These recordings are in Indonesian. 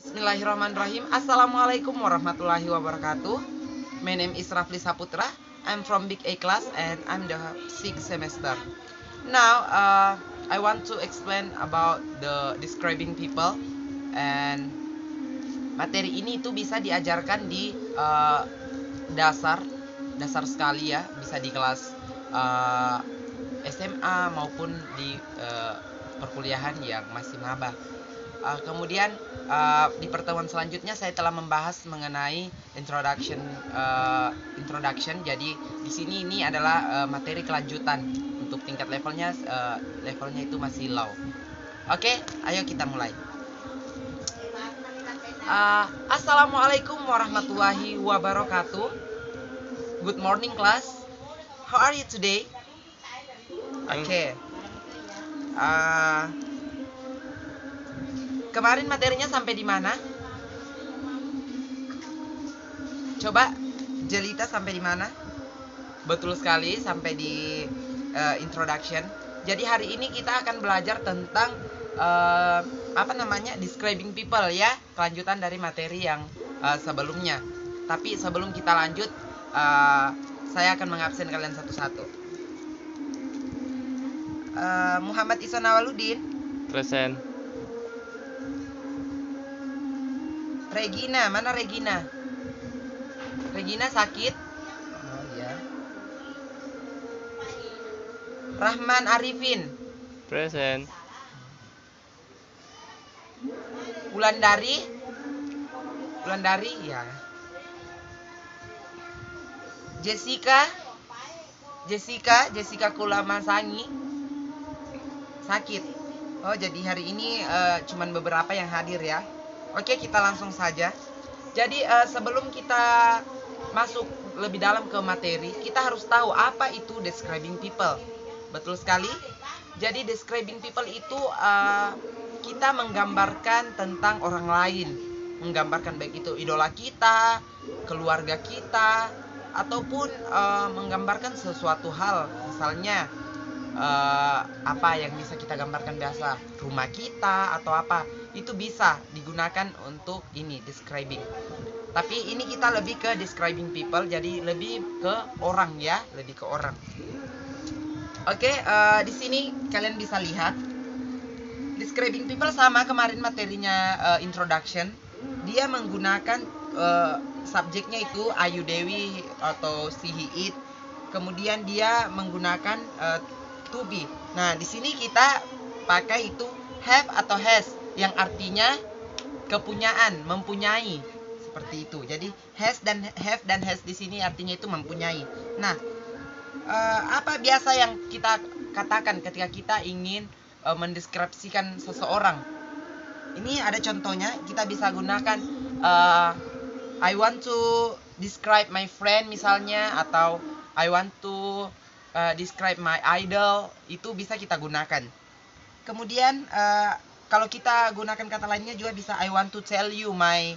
Bismillahirrahmanirrahim. Assalamualaikum warahmatullahi wabarakatuh. My name is Rafli Saputra. I'm from Big A class and I'm the 6th semester. Now, I want to explain about the describing people, and materi ini itu bisa diajarkan di dasar sekali ya, bisa di kelas SMA maupun di perkuliahan yang masih maba. Kemudian di pertemuan selanjutnya saya telah membahas mengenai introduction. Jadi di sini ini adalah materi kelanjutan untuk tingkat levelnya itu masih low. Oke, ayo kita mulai. Assalamualaikum warahmatullahi wabarakatuh. Good morning class. How are you today? Oke. Kemarin materinya sampai di mana? Coba Jelita sampai di mana? Betul sekali, sampai di introduction. Jadi hari ini kita akan belajar tentang describing people ya, kelanjutan dari materi yang sebelumnya. Tapi sebelum kita lanjut, saya akan mengabsen kalian satu-satu. Muhammad Ihsan Awaludin. Present. Regina, mana Regina? Regina sakit? Oh iya. Rahman Arifin. Present. Wulandari ya. Jessica Kulamasangi sakit. Oh, jadi hari ini cuman beberapa yang hadir ya. Oke, kita langsung saja. Jadi sebelum kita masuk lebih dalam ke materi, kita harus tahu apa itu describing people. Betul sekali. Jadi describing people itu kita menggambarkan tentang orang lain, menggambarkan baik itu idola kita, keluarga kita, ataupun menggambarkan sesuatu hal. Misalnya apa yang bisa kita gambarkan biasa, rumah kita atau apa, itu bisa digunakan untuk ini describing. Tapi ini kita lebih ke describing people, jadi lebih ke orang ya, lebih ke orang. Oke, di sini kalian bisa lihat describing people sama kemarin materinya introduction. Dia menggunakan subjeknya itu Ayu Dewi atau she he it. Kemudian dia menggunakan to be. Nah, di sini kita pakai itu have atau has, yang artinya kepunyaan, mempunyai, seperti itu. Jadi has dan have dan has di sini artinya itu mempunyai. Nah, apa biasa yang kita katakan ketika kita ingin mendeskripsikan seseorang? Ini ada contohnya, kita bisa gunakan I want to describe my friend misalnya, atau I want to describe my idol, itu bisa kita gunakan. Kemudian kalau kita gunakan kata lainnya juga bisa I want to tell you my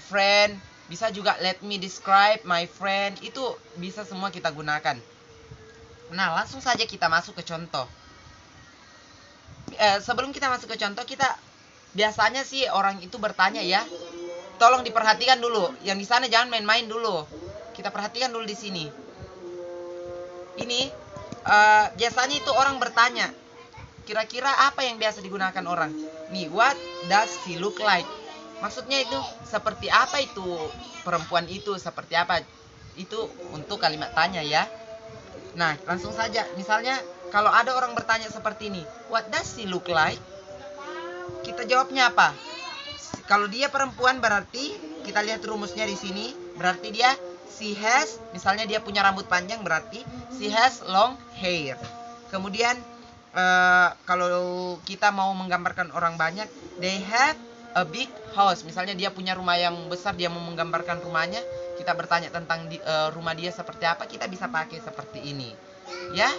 friend, bisa juga let me describe my friend, itu bisa semua kita gunakan. Nah, langsung saja kita masuk ke contoh. Sebelum kita masuk ke contoh, kita biasanya sih orang itu bertanya ya. Tolong diperhatikan dulu, yang di sana jangan main-main dulu. Kita perhatikan dulu di sini. Ini biasanya itu orang bertanya, kira-kira apa yang biasa digunakan orang? Nih, what does he look like? Maksudnya itu seperti apa itu perempuan itu, seperti apa? Itu untuk kalimat tanya ya. Nah, langsung saja. Misalnya kalau ada orang bertanya seperti ini, what does he look like? Kita jawabnya apa? Kalau dia perempuan berarti kita lihat rumusnya di sini, berarti dia she has, misalnya dia punya rambut panjang, berarti she has long hair. Kemudian kalau kita mau menggambarkan orang banyak, they have a big house. Misalnya dia punya rumah yang besar, dia mau menggambarkan rumahnya, kita bertanya tentang rumah dia seperti apa, kita bisa pakai seperti ini ya.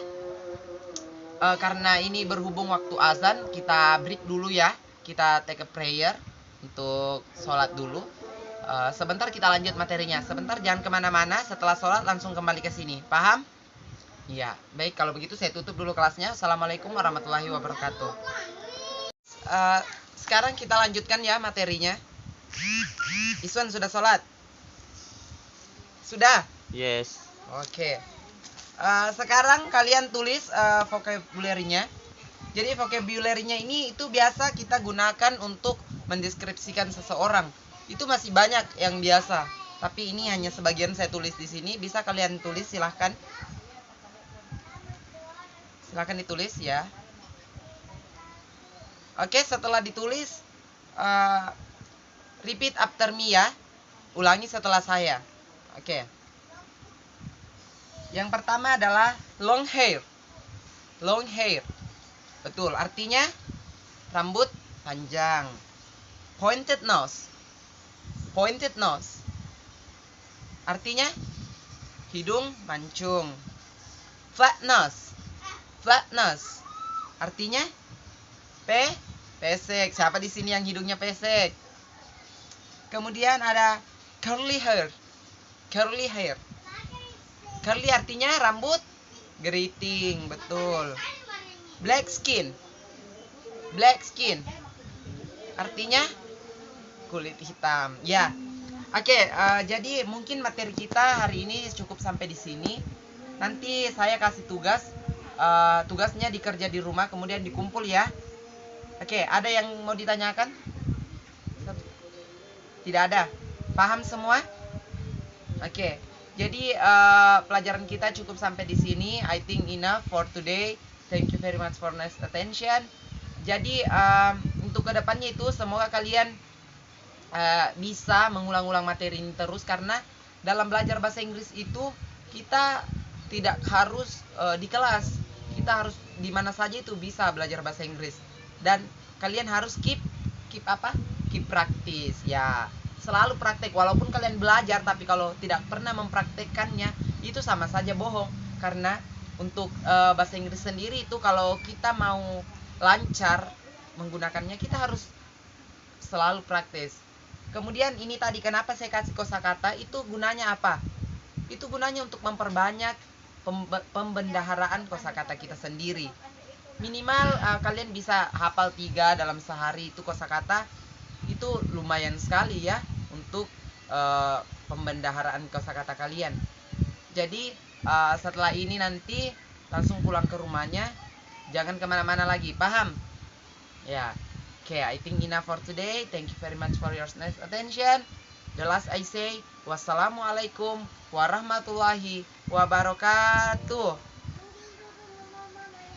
Karena ini berhubung waktu azan, kita break dulu ya, kita take a prayer untuk sholat dulu. Sebentar kita lanjut materinya. Sebentar, jangan kemana-mana. Setelah sholat langsung kembali ke sini. Paham? Iya, baik, kalau begitu saya tutup dulu kelasnya. Assalamualaikum warahmatullahi wabarakatuh. sekarang kita lanjutkan ya materinya. Iswan sudah sholat? Sudah? Yes. Oke. Sekarang kalian tulis vocabulary-nya. Jadi vocabulary-nya ini itu biasa kita gunakan untuk mendeskripsikan seseorang. Itu masih banyak yang biasa, tapi ini hanya sebagian saya tulis di sini. Bisa kalian tulis, silahkan. Silahkan ditulis ya. Oke, setelah ditulis, repeat after me ya. Ulangi setelah saya. Oke. Yang pertama adalah long hair. Long hair. Betul, artinya rambut panjang. Pointed nose. Pointed nose. Artinya hidung mancung. Flat nose. Flat nose. Artinya pesek. Siapa di sini yang hidungnya pesek? Kemudian ada curly hair. Curly hair. Curly artinya rambut geriting, betul. Black skin. Black skin artinya kulit hitam. Ya. Oke, jadi mungkin materi kita hari ini cukup sampai di sini. Nanti saya kasih tugas. Tugasnya dikerja di rumah, kemudian dikumpul ya. Oke, ada yang mau ditanyakan? Tidak ada. Paham semua? Oke. Jadi pelajaran kita cukup sampai di sini. I think enough for today. Thank you very much for nice attention. Jadi untuk kedepannya itu semoga kalian bisa mengulang-ulang materi ini terus, karena dalam belajar bahasa Inggris itu kita tidak harus di kelas. Kita harus di mana saja itu bisa belajar bahasa Inggris. Dan kalian harus keep apa? Keep practice ya. Selalu praktek, walaupun kalian belajar tapi kalau tidak pernah mempraktekkannya itu sama saja bohong. Karena untuk bahasa Inggris sendiri itu kalau kita mau lancar menggunakannya kita harus selalu praktis. Kemudian ini tadi kenapa saya kasih kosakata, itu gunanya apa? Itu gunanya untuk memperbanyak pembendaharaan kosakata kita sendiri. Minimal kalian bisa hafal 3 dalam sehari itu kosakata. Itu lumayan sekali ya untuk pembendaharaan kosakata kalian. Jadi setelah ini nanti langsung pulang ke rumahnya, jangan kemana-mana lagi, paham? Ya, okay, I think enough for today. Thank you very much for your nice attention. The last I say, wassalamualaikum warahmatullahi wabarakatuh.